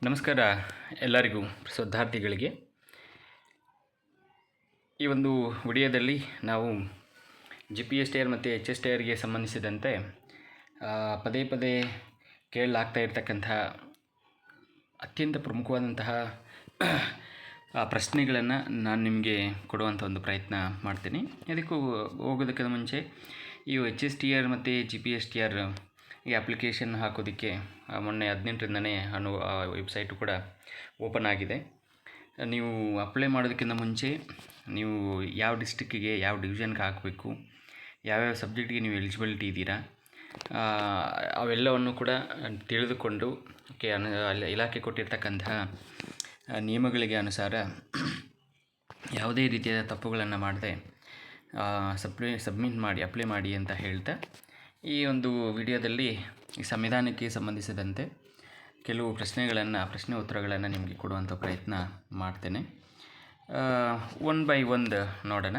ನಮಸ್ಕಾರ ಎಲ್ಲರಿಗೂ ಶೋಧಾರ್ಥಿಗಳಿಗೆ. ಈ ಒಂದು ವಿಡಿಯೋದಲ್ಲಿ ನಾವು GPSTR ಮತ್ತು HSTRಗೆ ಸಂಬಂಧಿಸಿದಂತೆ ಪದೇ ಪದೇ ಕೇಳಲಾಗ್ತಾ ಇರತಕ್ಕಂತಹ ಅತ್ಯಂತ ಪ್ರಮುಖವಾದಂತಹ ಪ್ರಶ್ನೆಗಳನ್ನು ನಾನು ನಿಮಗೆ ಕೊಡುವಂಥ ಒಂದು ಪ್ರಯತ್ನ ಮಾಡ್ತೀನಿ. ಇದಕ್ಕೂ ಹೋಗೋದಕ್ಕಿಂತ ಮುಂಚೆ ಈ HSTR ಮತ್ತು GPSTR ಈ ಅಪ್ಲಿಕೇಶನ್ ಹಾಕೋದಕ್ಕೆ ಮೊನ್ನೆ 18ರಿಂದನೇ ವೆಬ್ಸೈಟು ಕೂಡ ಓಪನ್ ಆಗಿದೆ. ನೀವು ಅಪ್ಲೈ ಮಾಡೋದಕ್ಕಿಂತ ಮುಂಚೆ ನೀವು ಯಾವ ಡಿಸ್ಟ್ರಿಕ್ಕಿಗೆ ಯಾವ ಡಿವಿಷನ್ಗೆ ಹಾಕಬೇಕು, ಯಾವ್ಯಾವ ಸಬ್ಜೆಕ್ಟಿಗೆ ನೀವು ಎಲಿಜಿಬಿಲಿಟಿ ಇದ್ದೀರಾ, ಅವೆಲ್ಲವನ್ನು ಕೂಡ ತಿಳಿದುಕೊಂಡು ಇಲಾಖೆ ಕೊಟ್ಟಿರ್ತಕ್ಕಂತಹ ನಿಯಮಗಳಿಗೆ ಅನುಸಾರ ಯಾವುದೇ ರೀತಿಯ ತಪ್ಪುಗಳನ್ನು ಮಾಡದೆ ಸಬ್ಮಿಟ್ ಮಾಡಿ ಅಪ್ಲೈ ಮಾಡಿ ಅಂತ ಹೇಳ್ತಾ ಈ ಒಂದು ವಿಡಿಯೋದಲ್ಲಿ ಈ ಸಂವಿಧಾನಕ್ಕೆ ಸಂಬಂಧಿಸಿದಂತೆ ಕೆಲವು ಪ್ರಶ್ನೆ ಉತ್ತರಗಳನ್ನು ನಿಮಗೆ ಕೊಡುವಂಥ ಪ್ರಯತ್ನ ಮಾಡ್ತೇನೆ. ಒನ್ ಬೈ ಒಂದು ನೋಡೋಣ.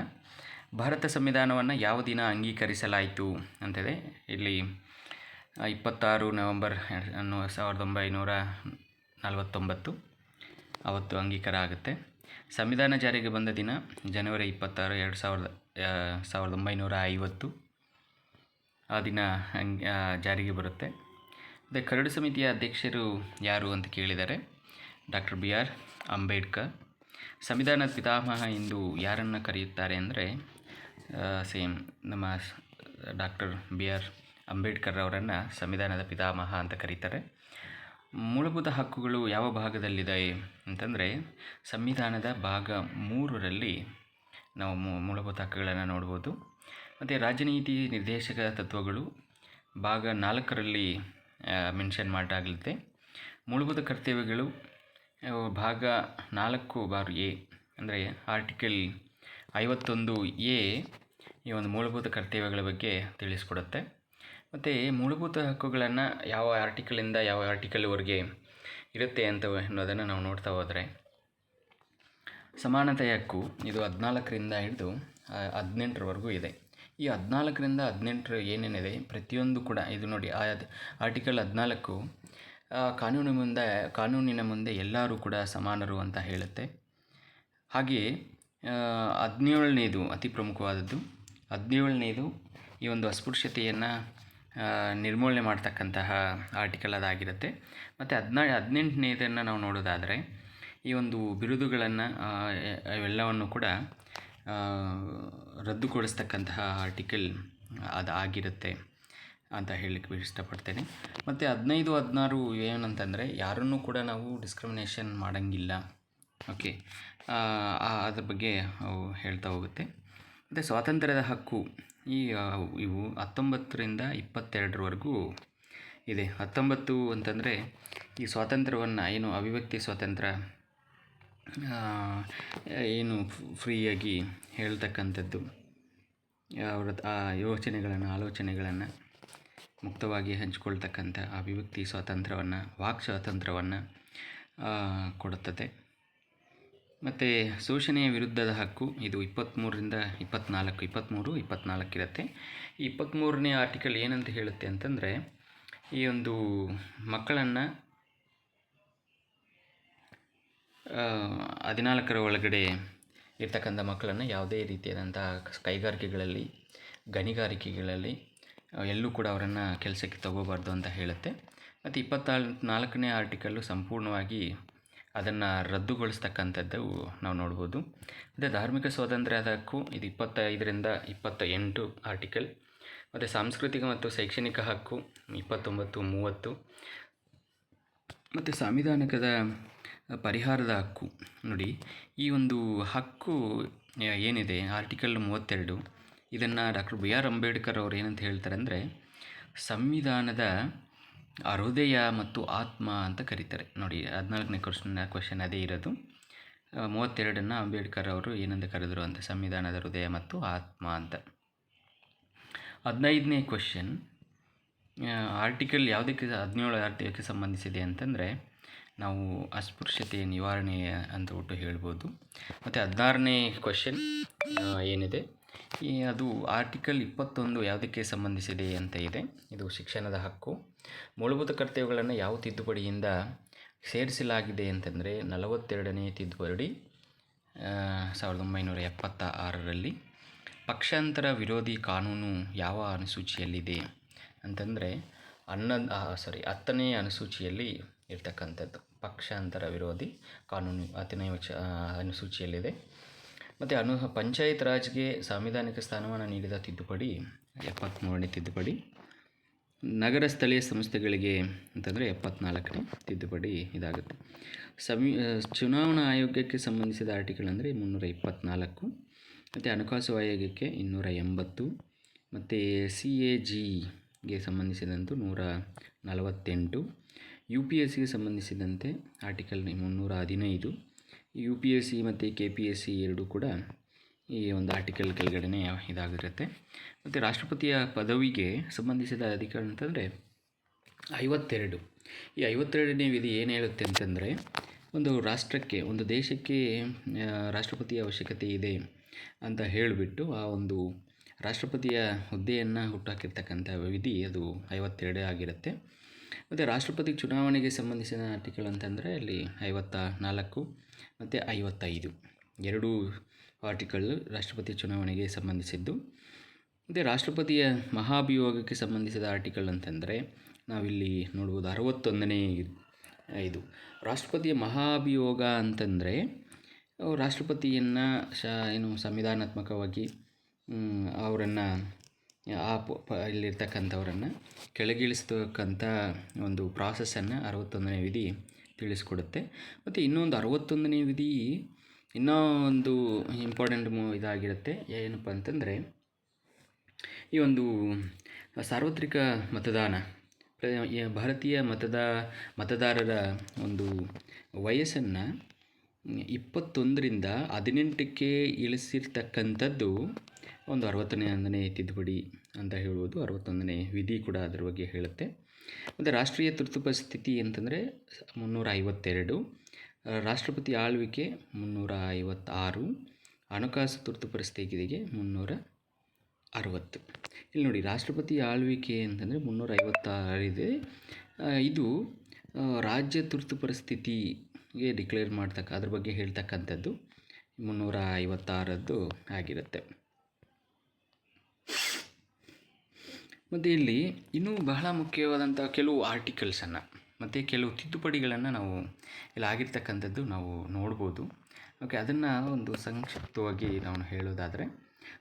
ಭಾರತ ಸಂವಿಧಾನವನ್ನು ಯಾವ ದಿನ ಅಂಗೀಕರಿಸಲಾಯಿತು ಅಂತಿದೆ. ಇಲ್ಲಿ 26 ನವೆಂಬರ್ 1949 ಅವತ್ತು ಅಂಗೀಕಾರ ಆಗುತ್ತೆ. ಸಂವಿಧಾನ ಜಾರಿಗೆ ಬಂದ ದಿನ ಜನವರಿ 26, 1950 ಆ ದಿನ ಜಾರಿಗೆ ಬರುತ್ತೆ. ಅದೇ ಕರಡು ಸಮಿತಿಯ ಅಧ್ಯಕ್ಷರು ಯಾರು ಅಂತ ಕೇಳಿದರೆ ಡಾಕ್ಟರ್ BR ಅಂಬೇಡ್ಕರ್. ಸಂವಿಧಾನದ ಪಿತಾಮಹ ಎಂದು ಯಾರನ್ನು ಕರೆಯುತ್ತಾರೆ ಅಂದರೆ ಸೇಮ್ ನಮ್ಮ ಡಾಕ್ಟರ್ BR ಅಂಬೇಡ್ಕರ್ ಅವರನ್ನು ಸಂವಿಧಾನದ ಪಿತಾಮಹ ಅಂತ ಕರೀತಾರೆ. ಮೂಲಭೂತ ಹಕ್ಕುಗಳು ಯಾವ ಭಾಗದಲ್ಲಿದೆ ಅಂತಂದರೆ ಸಂವಿಧಾನದ ಭಾಗ 3ರಲ್ಲಿ ನಾವು ಮೂಲಭೂತ ಹಕ್ಕುಗಳನ್ನು ನೋಡ್ಬೋದು. ಮತ್ತು ರಾಜನೀತಿ ನಿರ್ದೇಶಕ ತತ್ವಗಳು ಭಾಗ 4ರಲ್ಲಿ ಮೆನ್ಷನ್ ಮಾಡಲಾಗಲಿದೆ. ಮೂಲಭೂತ ಕರ್ತವ್ಯಗಳು ಭಾಗ 4(a) ಅಂದರೆ ಆರ್ಟಿಕಲ್ 51(a) ಈ ಒಂದು ಮೂಲಭೂತ ಕರ್ತವ್ಯಗಳ ಬಗ್ಗೆ ತಿಳಿಸ್ಕೊಡುತ್ತೆ. ಮತ್ತು ಮೂಲಭೂತ ಹಕ್ಕುಗಳನ್ನು ಯಾವ ಆರ್ಟಿಕಲಿಂದ ಯಾವ ಆರ್ಟಿಕಲ್ವರೆಗೆ ಇರುತ್ತೆ ಅನ್ನೋದನ್ನು ನಾವು ನೋಡ್ತಾ ಹೋದರೆ ಸಮಾನತೆಯ ಹಕ್ಕು ಇದು 14ರಿಂದ ಹಿಡಿದು 18ರವರೆಗೂ ಇದೆ. ಈ 14ರಿಂದ 18 ಏನೇನಿದೆ ಪ್ರತಿಯೊಂದು ಕೂಡ ಇದು ನೋಡಿ. ಆರ್ಟಿಕಲ್ 14 ಕಾನೂನಿನ ಮುಂದೆ ಎಲ್ಲರೂ ಕೂಡ ಸಮಾನರು ಅಂತ ಹೇಳುತ್ತೆ. ಹಾಗೆಯೇ 17ನೇದು ಅತಿ ಪ್ರಮುಖವಾದದ್ದು. 17ನೇದು ಈ ಒಂದು ಅಸ್ಪೃಶ್ಯತೆಯನ್ನು ನಿರ್ಮೂಲನೆ ಮಾಡ್ತಕ್ಕಂತಹ ಆರ್ಟಿಕಲ್ ಅದಾಗಿರುತ್ತೆ. ಮತ್ತು 18ನೇದನ್ನು ನಾವು ನೋಡೋದಾದರೆ ಈ ಒಂದು ಬಿರುದುಗಳನ್ನು ಇವೆಲ್ಲವನ್ನು ಕೂಡ ರದ್ದುಗೊಳಿಸ್ತಕ್ಕಂತಹ ಆರ್ಟಿಕಲ್ ಅದು ಆಗಿರುತ್ತೆ ಅಂತ ಹೇಳಲಿಕ್ಕೆ ಇಷ್ಟಪಡ್ತೇನೆ. ಮತ್ತು 15, 16 ಏನಂತಂದರೆ ಯಾರನ್ನೂ ಕೂಡ ನಾವು ಡಿಸ್ಕ್ರಿಮಿನೇಷನ್ ಮಾಡೋಂಗಿಲ್ಲ. ಓಕೆ, ಅದ್ರ ಬಗ್ಗೆ ಹೇಳ್ತಾ ಹೋಗುತ್ತೆ. ಮತ್ತು ಸ್ವಾತಂತ್ರ್ಯದ ಹಕ್ಕು ಇವು 19ರಿಂದ 22ರವರೆಗೂ ಇದೆ. 19 ಅಂತಂದರೆ ಈ ಸ್ವಾತಂತ್ರ್ಯವನ್ನು ಏನು ಅಭಿವ್ಯಕ್ತಿ ಸ್ವಾತಂತ್ರ್ಯ ಏನು ಫ್ರೀಯಾಗಿ ಹೇಳ್ತಕ್ಕಂಥದ್ದು, ಅವರ ಆಲೋಚನೆಗಳನ್ನು ಮುಕ್ತವಾಗಿ ಹಂಚಿಕೊಳ್ತಕ್ಕಂಥ ಅಭಿವ್ಯಕ್ತಿ ಸ್ವಾತಂತ್ರ್ಯವನ್ನು, ವಾಕ್ ಸ್ವಾತಂತ್ರ್ಯವನ್ನು ಕೊಡುತ್ತದೆ. ಮತ್ತು ಶೋಷಣೆಯ ವಿರುದ್ಧದ ಹಕ್ಕು ಇದು 23ರಿಂದ 24 ಇರುತ್ತೆ. ಈ 23ನೇ ಆರ್ಟಿಕಲ್ ಏನಂತ ಹೇಳುತ್ತೆ ಅಂತಂದರೆ ಈ ಒಂದು ಮಕ್ಕಳನ್ನು 14ರ ಒಳಗಡೆ ಇರ್ತಕ್ಕಂಥ ಮಕ್ಕಳನ್ನು ಯಾವುದೇ ರೀತಿಯಾದಂಥ ಕೈಗಾರಿಕೆಗಳಲ್ಲಿ, ಗಣಿಗಾರಿಕೆಗಳಲ್ಲಿ ಎಲ್ಲೂ ಕೂಡ ಅವರನ್ನು ಕೆಲಸಕ್ಕೆ ತಗೋಬಾರ್ದು ಅಂತ ಹೇಳುತ್ತೆ. ಮತ್ತು 24ನೇ ಆರ್ಟಿಕಲ್ಲು ಸಂಪೂರ್ಣವಾಗಿ ಅದನ್ನು ರದ್ದುಗೊಳಿಸ್ತಕ್ಕಂಥದ್ದು ನಾವು ನೋಡ್ಬೋದು. ಮತ್ತು ಧಾರ್ಮಿಕ ಸ್ವಾತಂತ್ರ್ಯದ ಹಕ್ಕು ಇದು 25ರಿಂದ 28 ಆರ್ಟಿಕಲ್. ಮತ್ತು ಸಾಂಸ್ಕೃತಿಕ ಮತ್ತು ಶೈಕ್ಷಣಿಕ ಹಕ್ಕು 29, 30. ಮತ್ತು ಸಾಂವಿಧಾನಿಕದ ಪರಿಹಾರದ ಹಕ್ಕು ನೋಡಿ. ಈ ಒಂದು ಹಕ್ಕು ಏನಿದೆ ಆರ್ಟಿಕಲ್ 32 ಇದನ್ನು ಡಾಕ್ಟರ್ BR ಅಂಬೇಡ್ಕರ್ ಅವರು ಏನಂತ ಹೇಳ್ತಾರೆ ಅಂದರೆ ಸಂವಿಧಾನದ ಹೃದಯ ಮತ್ತು ಆತ್ಮ ಅಂತ ಕರೀತಾರೆ. ನೋಡಿ 14ನೇ ಕ್ವಶನ್ ಅದೇ ಇರೋದು. 32ನ್ನು ಅಂಬೇಡ್ಕರ್ ಅವರು ಏನಂತ ಕರೆದರು ಅಂತ ಸಂವಿಧಾನದ ಹೃದಯ ಮತ್ತು ಆತ್ಮ ಅಂತ. 15ನೇ ಕ್ವಶನ್ ಆರ್ಟಿಕಲ್ ಯಾವುದಕ್ಕೆ 17 ಆರ್ಟಿಕಲ್ಗೆ ಸಂಬಂಧಿಸಿದೆ ಅಂತಂದರೆ ನಾವು ಅಸ್ಪೃಶ್ಯತೆ ನಿವಾರಣೆ ಅಂತ ಹೇಳ್ಬೋದು. ಮತ್ತು 16ನೇ ಕ್ವಶನ್ ಏನಿದೆ ಅದು ಆರ್ಟಿಕಲ್ 21 ಯಾವುದಕ್ಕೆ ಸಂಬಂಧಿಸಿದೆ ಅಂತ ಇದೆ. ಇದು ಶಿಕ್ಷಣದ ಹಕ್ಕು. ಮೂಲಭೂತ ಕರ್ತವ್ಯಗಳನ್ನು ಯಾವ ತಿದ್ದುಪಡಿಯಿಂದ ಸೇರಿಸಲಾಗಿದೆ ಅಂತಂದರೆ 42ನೇ ತಿದ್ದುಪಡಿ 1976ರಲ್ಲಿ. ಪಕ್ಷಾಂತರ ವಿರೋಧಿ ಕಾನೂನು ಯಾವ ಅನುಸೂಚಿಯಲ್ಲಿದೆ ಅಂತಂದರೆ 10ನೇ ಅನುಸೂಚಿಯಲ್ಲಿ ಇರ್ತಕ್ಕಂಥದ್ದು. ಪಕ್ಷಾಂತರ ವಿರೋಧಿ ಕಾನೂನು 10ನೇ ಅನುಸೂಚಿಯಲ್ಲಿದೆ. ಮತ್ತು ಪಂಚಾಯತ್ ರಾಜ್ಗೆ ಸಾಂವಿಧಾನಿಕ ಸ್ಥಾನಮಾನ ನೀಡಿದ ತಿದ್ದುಪಡಿ 73ನೇ ತಿದ್ದುಪಡಿ. ನಗರ ಸ್ಥಳೀಯ ಸಂಸ್ಥೆಗಳಿಗೆ ಅಂತಂದರೆ 74ನೇ ತಿದ್ದುಪಡಿ ಇದಾಗುತ್ತೆ. ಚುನಾವಣಾ ಆಯೋಗಕ್ಕೆ ಸಂಬಂಧಿಸಿದ ಆರ್ಟಿಕಲ್ ಅಂದರೆ 324, ಮತ್ತು ಹಣಕಾಸು ಆಯೋಗಕ್ಕೆ 280, ಮತ್ತು CAGಗೆ ಸಂಬಂಧಿಸಿದಂತೆ 148, UPSCಗೆ ಸಂಬಂಧಿಸಿದಂತೆ ಆರ್ಟಿಕಲ್ 315. UPSC ಮತ್ತು KPSC ಎರಡೂ ಕೂಡ ಈ ಒಂದು ಆರ್ಟಿಕಲ್ ಕೆಳಗಡೆ ಇದಾಗಿರುತ್ತೆ. ಮತ್ತು ರಾಷ್ಟ್ರಪತಿಯ ಪದವಿಗೆ ಸಂಬಂಧಿಸಿದ ಅಧಿಕಾರ ಅಂತಂದರೆ 52. ಈ 52ನೇ ವಿಧಿ ಏನು ಹೇಳುತ್ತೆ ಅಂತಂದರೆ, ಒಂದು ರಾಷ್ಟ್ರಕ್ಕೆ, ಒಂದು ದೇಶಕ್ಕೆ ರಾಷ್ಟ್ರಪತಿಯ ಅವಶ್ಯಕತೆ ಇದೆ ಅಂತ ಹೇಳಿಬಿಟ್ಟು ಆ ಒಂದು ರಾಷ್ಟ್ರಪತಿಯ ಹುದ್ದೆಯನ್ನು ಹುಟ್ಟಾಕಿರ್ತಕ್ಕಂಥ ವಿಧಿ ಅದು 52 ಆಗಿರುತ್ತೆ. ಮತ್ತು ರಾಷ್ಟ್ರಪತಿ ಚುನಾವಣೆಗೆ ಸಂಬಂಧಿಸಿದ ಆರ್ಟಿಕಲ್ ಅಂತಂದರೆ ಅಲ್ಲಿ 54 ಮತ್ತು 55 ಎರಡೂ ಆರ್ಟಿಕಲ್ ರಾಷ್ಟ್ರಪತಿ ಚುನಾವಣೆಗೆ ಸಂಬಂಧಿಸಿದ್ದು. ಮತ್ತು ರಾಷ್ಟ್ರಪತಿಯ ಮಹಾಭಿಯೋಗಕ್ಕೆ ಸಂಬಂಧಿಸಿದ ಆರ್ಟಿಕಲ್ ಅಂತಂದರೆ ನಾವಿಲ್ಲಿ ನೋಡ್ಬೋದು 61ನೇ ಇದು. ರಾಷ್ಟ್ರಪತಿಯ ಮಹಾಭಿಯೋಗ ಅಂತಂದರೆ ರಾಷ್ಟ್ರಪತಿಯನ್ನು ಸಂವಿಧಾನಾತ್ಮಕವಾಗಿ ಅವರನ್ನು ಇಲ್ಲಿರ್ತಕ್ಕಂಥವರನ್ನು ಕೆಳಗಿಳಿಸ್ತಕ್ಕಂಥ ಒಂದು ಪ್ರಾಸೆಸ್ಸನ್ನು 61ನೇ ವಿಧಿ ತಿಳಿಸ್ಕೊಡುತ್ತೆ. ಮತ್ತು ಇನ್ನೊಂದು 61ನೇ ವಿಧಿ ಇನ್ನೂ ಒಂದು ಇಂಪಾರ್ಟೆಂಟ್ ಇದಾಗಿರುತ್ತೆ. ಏನಪ್ಪ ಅಂತಂದರೆ, ಈ ಒಂದು ಸಾರ್ವತ್ರಿಕ ಮತದಾನ, ಭಾರತೀಯ ಮತದಾರರ ಒಂದು ವಯಸ್ಸನ್ನು 21ರಿಂದ 18ಕ್ಕೆ ಇಳಿಸಿರ್ತಕ್ಕಂಥದ್ದು ಒಂದು 61ನೇ ತಿದ್ದುಪಡಿ ಅಂತ ಹೇಳ್ಬೋದು. 61ನೇ ವಿಧಿ ಕೂಡ ಅದರ ಬಗ್ಗೆ ಹೇಳುತ್ತೆ. ಮತ್ತು ರಾಷ್ಟ್ರೀಯ ತುರ್ತು ಪರಿಸ್ಥಿತಿ ಅಂತಂದರೆ 352, ರಾಷ್ಟ್ರಪತಿ ಆಳ್ವಿಕೆ 356, ಹಣಕಾಸು ತುರ್ತು ಪರಿಸ್ಥಿತಿಗೆ 360. ಇಲ್ಲಿ ನೋಡಿ, ರಾಷ್ಟ್ರಪತಿ ಆಳ್ವಿಕೆ ಅಂತಂದರೆ 356 ಇದೆ. ಇದು ರಾಜ್ಯ ತುರ್ತು ಪರಿಸ್ಥಿತಿಗೆ ಡಿಕ್ಲೇರ್ ಅದ್ರ ಬಗ್ಗೆ ಹೇಳ್ತಕ್ಕಂಥದ್ದು 356 ಆಗಿರುತ್ತೆ. ಮತ್ತು ಇಲ್ಲಿ ಇನ್ನೂ ಬಹಳ ಮುಖ್ಯವಾದಂಥ ಕೆಲವು ಆರ್ಟಿಕಲ್ಸನ್ನು ಮತ್ತು ಕೆಲವು ತಿದ್ದುಪಡಿಗಳನ್ನು ನಾವು ಇಲ್ಲಿ ಆಗಿರ್ತಕ್ಕಂಥದ್ದು ನಾವು ನೋಡ್ಬೋದು. ಓಕೆ, ಅದನ್ನು ಒಂದು ಸಂಕ್ಷಿಪ್ತವಾಗಿ ನಾವು ಹೇಳೋದಾದರೆ,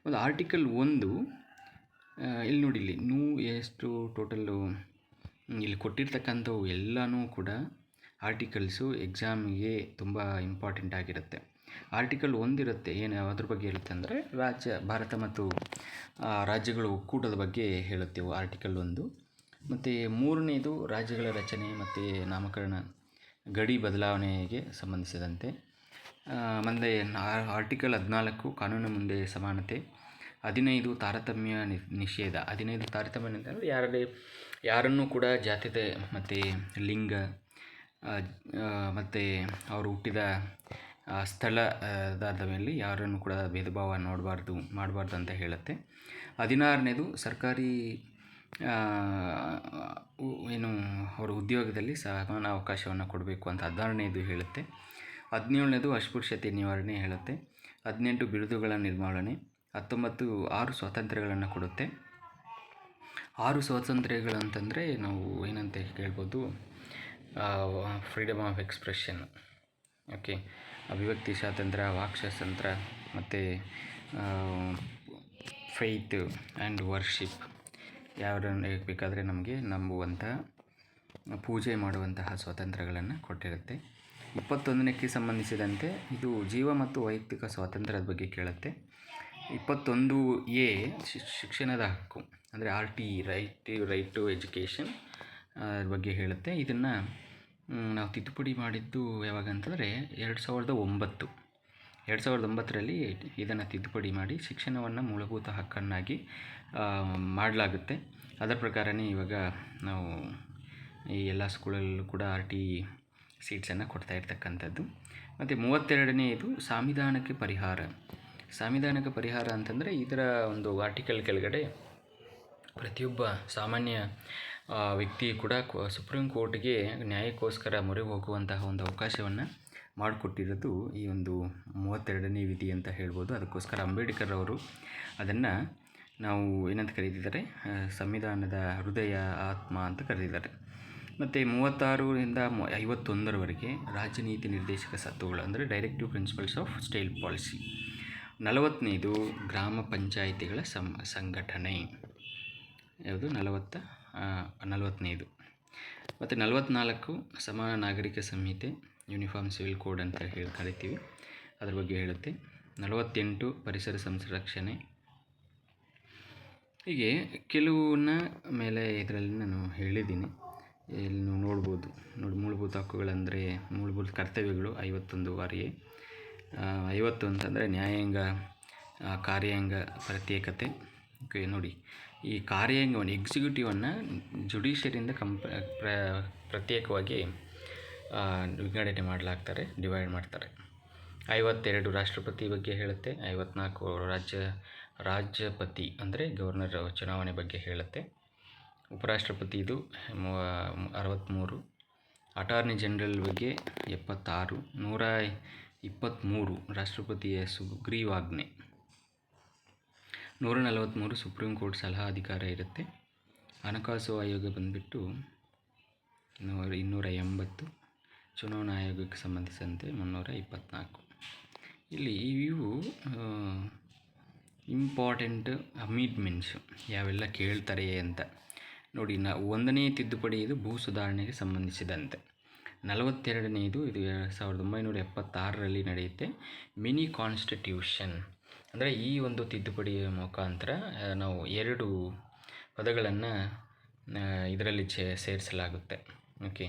ಒಂದು ಆರ್ಟಿಕಲ್ 1 ಇಲ್ಲಿ ನೋಡಿ, ಇಲ್ಲಿ ಎಷ್ಟು ಟೋಟಲ್ಲು ಇಲ್ಲಿ ಕೊಟ್ಟಿರ್ತಕ್ಕಂಥವು ಎಲ್ಲನೂ ಕೂಡ ಆರ್ಟಿಕಲ್ಸು ಎಕ್ಸಾಮಿಗೆ ತುಂಬ ಇಂಪಾರ್ಟೆಂಟ್ ಆಗಿರುತ್ತೆ. ಆರ್ಟಿಕಲ್ 1 ಇರುತ್ತೆ, ಅದ್ರ ಬಗ್ಗೆ ಇರುತ್ತೆ ಅಂದರೆ ಭಾರತ ಮತ್ತು ರಾಜ್ಯಗಳ ಒಕ್ಕೂಟದ ಬಗ್ಗೆ ಹೇಳುತ್ತೇವೆ ಆರ್ಟಿಕಲ್ 1. ಮತ್ತು 3ನೇದು ರಾಜ್ಯಗಳ ರಚನೆ ಮತ್ತು ನಾಮಕರಣ, ಗಡಿ ಬದಲಾವಣೆಗೆ ಸಂಬಂಧಿಸಿದಂತೆ. ಮತ್ತು ಆರ್ಟಿಕಲ್ 14 ಕಾನೂನು ಮುಂದೆ ಸಮಾನತೆ. 15 ತಾರತಮ್ಯ ನಿಷೇಧ. 15 ತಾರತಮ್ಯ ಅಂತಂದರೆ ಯಾರನ್ನೂ ಕೂಡ ಜಾತ್ಯತೆ ಮತ್ತು ಲಿಂಗ ಮತ್ತು ಅವರು ಹುಟ್ಟಿದ ಸ್ಥಳದ ಮೇಲೆ ಯಾರನ್ನು ಕೂಡ ಭೇದ ಭಾವ ಮಾಡಬಾರ್ದು ಅಂತ ಹೇಳುತ್ತೆ. 16ನೇದು ಸರ್ಕಾರಿ ಅವರ ಉದ್ಯೋಗದಲ್ಲಿ ಸಮಾನ ಅವಕಾಶವನ್ನು ಕೊಡಬೇಕು ಅಂತ 16ನೇದು ಹೇಳುತ್ತೆ. 17ನೇದು ಅಸ್ಪೃಶ್ಯತೆ ನಿವಾರಣೆ ಹೇಳುತ್ತೆ. 18 ಬಿರುದುಗಳ ನಿರ್ಮೂಲನೆ. 19 6 ಸ್ವಾತಂತ್ರ್ಯಗಳನ್ನು ಕೊಡುತ್ತೆ. 6 ಸ್ವಾತಂತ್ರ್ಯಗಳಂತಂದರೆ ನಾವು ಏನಂತ ಕೇಳ್ಬೋದು, ಫ್ರೀಡಮ್ ಆಫ್ ಎಕ್ಸ್ಪ್ರೆಷನ್, ಓಕೆ, ಅಭಿವ್ಯಕ್ತಿ ಸ್ವಾತಂತ್ರ್ಯ, ವಾಕ್ ಸ್ವಾತಂತ್ರ್ಯ, ಮತ್ತು ಫೈತ್ ಆ್ಯಂಡ್ ವರ್ಷಿಪ್, ಯಾರನ್ನು ಬೇಕಾದರೆ ನಮಗೆ ನಂಬುವಂಥ ಪೂಜೆ ಮಾಡುವಂತಹ ಸ್ವಾತಂತ್ರ್ಯಗಳನ್ನು ಕೊಟ್ಟಿರುತ್ತೆ. 21ಕ್ಕೆ ಸಂಬಂಧಿಸಿದಂತೆ ಇದು ಜೀವ ಮತ್ತು ವೈಯಕ್ತಿಕ ಸ್ವಾತಂತ್ರ್ಯದ ಬಗ್ಗೆ ಕೇಳುತ್ತೆ. 21A ಶಿಕ್ಷಣದ ಹಕ್ಕು ಅಂದರೆ RTE, ರೈಟ್ ಟು ಎಜುಕೇಷನ್ ಬಗ್ಗೆ ಹೇಳುತ್ತೆ. ಇದನ್ನು ನಾವು ತಿದ್ದುಪಡಿ ಮಾಡಿದ್ದು ಯಾವಾಗ ಅಂತಂದರೆ 2009ರಲ್ಲಿ ಇದನ್ನು ತಿದ್ದುಪಡಿ ಮಾಡಿ ಶಿಕ್ಷಣವನ್ನು ಮೂಲಭೂತ ಹಕ್ಕನ್ನಾಗಿ ಮಾಡಲಾಗುತ್ತೆ. ಅದರ ಪ್ರಕಾರನೇ ಇವಾಗ ನಾವು ಈ ಎಲ್ಲ ಸ್ಕೂಲಲ್ಲೂ ಕೂಡ RTE ಸೀಟ್ಸನ್ನು ಕೊಡ್ತಾ ಇರ್ತಕ್ಕಂಥದ್ದು. ಮತ್ತು 32ನೇದು ಸಂವಿಧಾನಕ್ಕೆ ಪರಿಹಾರ. ಸಂವಿಧಾನಕ್ಕೆ ಪರಿಹಾರ ಅಂತಂದರೆ ಇದರ ಒಂದು ಆರ್ಟಿಕಲ್ ಕೆಳಗಡೆ ಪ್ರತಿಯೊಬ್ಬ ಸಾಮಾನ್ಯ ವ್ಯಕ್ತಿ ಕೂಡ ಸುಪ್ರೀಂ ಕೋರ್ಟ್ಗೆ ನ್ಯಾಯಕ್ಕೋಸ್ಕರ ಮೊರೆ ಹೋಗುವಂತಹ ಒಂದು ಅವಕಾಶವನ್ನು ಮಾಡಿಕೊಟ್ಟಿರೋದು ಈ ಒಂದು 32ನೇ ವಿಧಿ ಅಂತ ಹೇಳ್ಬೋದು. ಅದಕ್ಕೋಸ್ಕರ ಅಂಬೇಡ್ಕರ್ ಅವರು ಅದನ್ನು ನಾವು ಏನಂತ ಕರೀತಿದ್ದಾರೆ, ಸಂವಿಧಾನದ ಹೃದಯ, ಆತ್ಮ ಅಂತ ಕರೆದಿದ್ದಾರೆ. ಮತ್ತು 36ರಿಂದ 51ರವರೆಗೆ ರಾಜನೀತಿ ನಿರ್ದೇಶಕ ಸತ್ತುಗಳು ಅಂದರೆ directive principles of state policy. 40ನೇದು ಗ್ರಾಮ ಪಂಚಾಯಿತಿಗಳ ಸಂಘಟನೆ, ಯಾವುದು 40ನೇದು. ಮತ್ತು 44 ಸಮಾನ ನಾಗರಿಕ ಸಂಹಿತೆ, ಯೂನಿಫಾರ್ಮ್ ಸಿವಿಲ್ ಕೋಡ್ ಅಂತ ಕರಿತೀವಿ, ಅದ್ರ ಬಗ್ಗೆ ಹೇಳುತ್ತೆ. 48 ಪರಿಸರ ಸಂರಕ್ಷಣೆ. ಹೀಗೆ ಕೆಲವನ್ನ ಮೇಲೆ ಇದರಲ್ಲಿ ನಾನು ಹೇಳಿದ್ದೀನಿ, ಇಲ್ಲಿ ನೀವು ನೋಡ್ಬೋದು. ಮೂಲಭೂತ ಹಕ್ಕುಗಳಂದರೆ ಮೂಲಭೂತ ಕರ್ತವ್ಯಗಳು 51 ವಾರಿಯೇ. 50 ಅಂತಂದರೆ ನ್ಯಾಯಾಂಗ, ಕಾರ್ಯಾಂಗ ಪ್ರತ್ಯೇಕತೆ. ಓಕೆ, ನೋಡಿ, ಈ ಕಾರ್ಯಾಂಗವನ್ನು, ಎಕ್ಸಿಕ್ಯೂಟಿವನ್ನು ಜುಡಿಷಿಯರಿಯಿಂದ ಪ್ರತ್ಯೇಕವಾಗಿ ವಿಂಗಡಣೆ ಮಾಡಲಾಗ್ತಾರೆ, ಡಿವೈಡ್ ಮಾಡ್ತಾರೆ. 52 ರಾಷ್ಟ್ರಪತಿ ಬಗ್ಗೆ ಹೇಳುತ್ತೆ. 54 ರಾಜ್ಯಪತಿ ಅಂದರೆ ಗವರ್ನರ್ ಚುನಾವಣೆ ಬಗ್ಗೆ ಹೇಳುತ್ತೆ. ಉಪರಾಷ್ಟ್ರಪತಿ ಇದು 63. ಅಟಾರ್ನಿ ಜನರಲ್ ಬಗ್ಗೆ 76. 123 ರಾಷ್ಟ್ರಪತಿಯ ಸುಗ್ರೀವಾಜ್ಞೆ. 143 ಸುಪ್ರೀಂ ಕೋರ್ಟ್ ಸಲಹಾ ಅಧಿಕಾರ ಇರುತ್ತೆ. ಹಣಕಾಸು ಆಯೋಗ ಬಂದುಬಿಟ್ಟು 280. ಚುನಾವಣಾ ಆಯೋಗಕ್ಕೆ ಸಂಬಂಧಿಸಿದಂತೆ 324. ಇಲ್ಲಿ ಇವು ಇಂಪಾರ್ಟೆಂಟ್ ಅಮೆಂಡ್ಮೆಂಟ್ಸು ಯಾವೆಲ್ಲ ಕೇಳ್ತಾರೆ ಅಂತ ನೋಡಿ. 1ನೇ ತಿದ್ದುಪಡಿ ಇದು ಭೂ ಸುಧಾರಣೆಗೆ ಸಂಬಂಧಿಸಿದಂತೆ. 42ನೇದು ಇದು 1976ರಲ್ಲಿ ನಡೆಯುತ್ತೆ, ಮಿನಿ ಕಾನ್ಸ್ಟಿಟ್ಯೂಷನ್. ಅಂದರೆ ಈ ಒಂದು ತಿದ್ದುಪಡಿಯ ಮುಖಾಂತರ ನಾವು 2 ಪದಗಳನ್ನು ಇದರಲ್ಲಿ ಸೇರಿಸಲಾಗುತ್ತೆ. ಓಕೆ,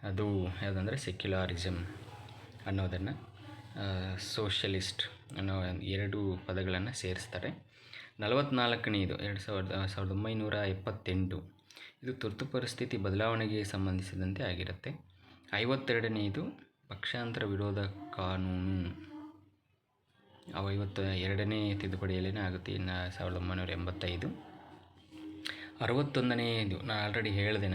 ಅದು ಯಾವುದಂದರೆ ಸೆಕ್ಯುಲಾರಿಸಮ್ ಅನ್ನೋದನ್ನು, ಸೋಷಲಿಸ್ಟ್ ಅನ್ನೋ 2 ಪದಗಳನ್ನು ಸೇರಿಸ್ತಾರೆ. 44ನೇದು 1978, ಇದು ತುರ್ತು ಪರಿಸ್ಥಿತಿ ಬದಲಾವಣೆಗೆ ಸಂಬಂಧಿಸಿದಂತೆ ಆಗಿರುತ್ತೆ. 52ನೇದು ಪಕ್ಷಾಂತರ ವಿರೋಧ ಕಾನೂನು, 52ನೇ ತಿದ್ದುಪಡಿಯಲ್ಲೇ ಆಗುತ್ತೆ, ಇನ್ನು 1985. 61ನೇದು ನಾನು ಆಲ್ರೆಡಿ ಹೇಳಿದೆ.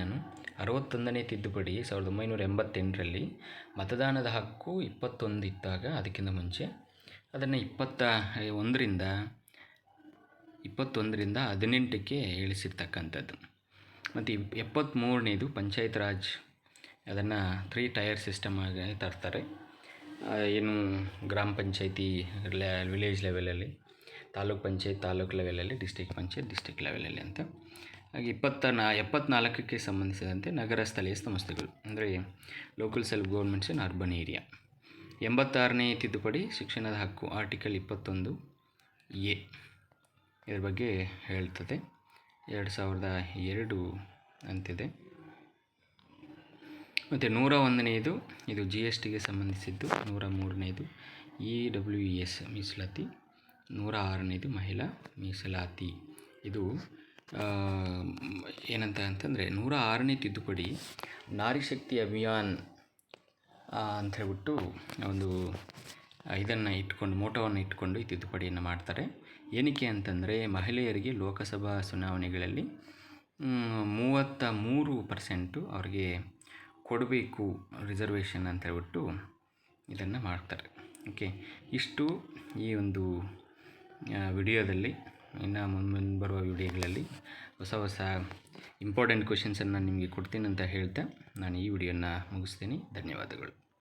61ನೇ ತಿದ್ದುಪಡಿ 1988ರಲ್ಲಿ ಮತದಾನದ ಹಕ್ಕು 21 ಇದ್ದಾಗ, ಅದಕ್ಕಿಂತ ಮುಂಚೆ ಅದನ್ನು 21ರಿಂದ 18ಕ್ಕೆ ಇಳಿಸಿರ್ತಕ್ಕಂಥದ್ದು. ಮತ್ತು 73ನೇದು ಪಂಚಾಯತ್ ರಾಜ್, ಅದನ್ನು 3 ಟೈರ್ ಸಿಸ್ಟಮ್ ಆಗಿ ತರ್ತಾರೆ. ಏನು ಗ್ರಾಮ ಪಂಚಾಯತಿ ವಿಲೇಜ್ ಲೆವೆಲಲ್ಲಿ, ತಾಲೂಕ್ ಪಂಚಾಯತ್ ತಾಲೂಕ್ ಲೆವೆಲಲ್ಲಿ, ಡಿಸ್ಟ್ರಿಕ್ಟ್ ಪಂಚಾಯತ್ ಡಿಸ್ಟ್ರಿಕ್ಟ್ ಲೆವೆಲಲ್ಲಿ ಅಂತ. ಹಾಗೆ 74ಕ್ಕೆ ಸಂಬಂಧಿಸಿದಂತೆ ನಗರ ಸ್ಥಳೀಯ ಸಂಸ್ಥೆಗಳು ಅಂದರೆ local self governments in urban area. 86ನೇ ತಿದ್ದುಪಡಿ ಶಿಕ್ಷಣದ ಹಕ್ಕು, ಆರ್ಟಿಕಲ್ 21A ಇದ್ರ ಬಗ್ಗೆ ಹೇಳ್ತದೆ, 2002 ಅಂತಿದೆ. ಮತ್ತು 101ನೇದು ಇದು GSTಗೆ ಸಂಬಂಧಿಸಿದ್ದು. 103ನೇದು EWS ಮೀಸಲಾತಿ. 106ನೇದು ಮಹಿಳಾ ಮೀಸಲಾತಿ. ಇದು ಏನಂತ ಅಂತಂದರೆ 106ನೇ ತಿದ್ದುಪಡಿ ನಾರಿ ಶಕ್ತಿ ಅಭಿಯಾನ್ ಅಂತ ಹೇಳ್ಬಿಟ್ಟು ಒಂದು ಇದನ್ನು ಇಟ್ಕೊಂಡು, ಮೋಟೋವನ್ನು ಇಟ್ಕೊಂಡು ಈ ತಿದ್ದುಪಡಿಯನ್ನು ಮಾಡ್ತಾರೆ. ಏನಕ್ಕೆ ಅಂತಂದರೆ ಮಹಿಳೆಯರಿಗೆ ಲೋಕಸಭಾ ಚುನಾವಣೆಗಳಲ್ಲಿ 33% ಅವ್ರಿಗೆ ಕೊಡಬೇಕು ರಿಸರ್ವೇಷನ್ ಅಂತ ಹೇಳ್ಬಿಟ್ಟು ಇದನ್ನು ಮಾಡ್ತಾರೆ. ಓಕೆ, ಇಷ್ಟು ಈ ಒಂದು ವಿಡಿಯೋದಲ್ಲಿ. ಇನ್ನು ಬರುವ ವಿಡಿಯೋಗಳಲ್ಲಿ ಹೊಸ ಇಂಪಾರ್ಟೆಂಟ್ ಕ್ವೆಶನ್ಸನ್ನು ನಿಮಗೆ ಕೊಡ್ತೀನಿ ಅಂತ ಹೇಳ್ತಾ ನಾನು ಈ ವಿಡಿಯೋನ ಮುಗಿಸ್ತೀನಿ. ಧನ್ಯವಾದಗಳು.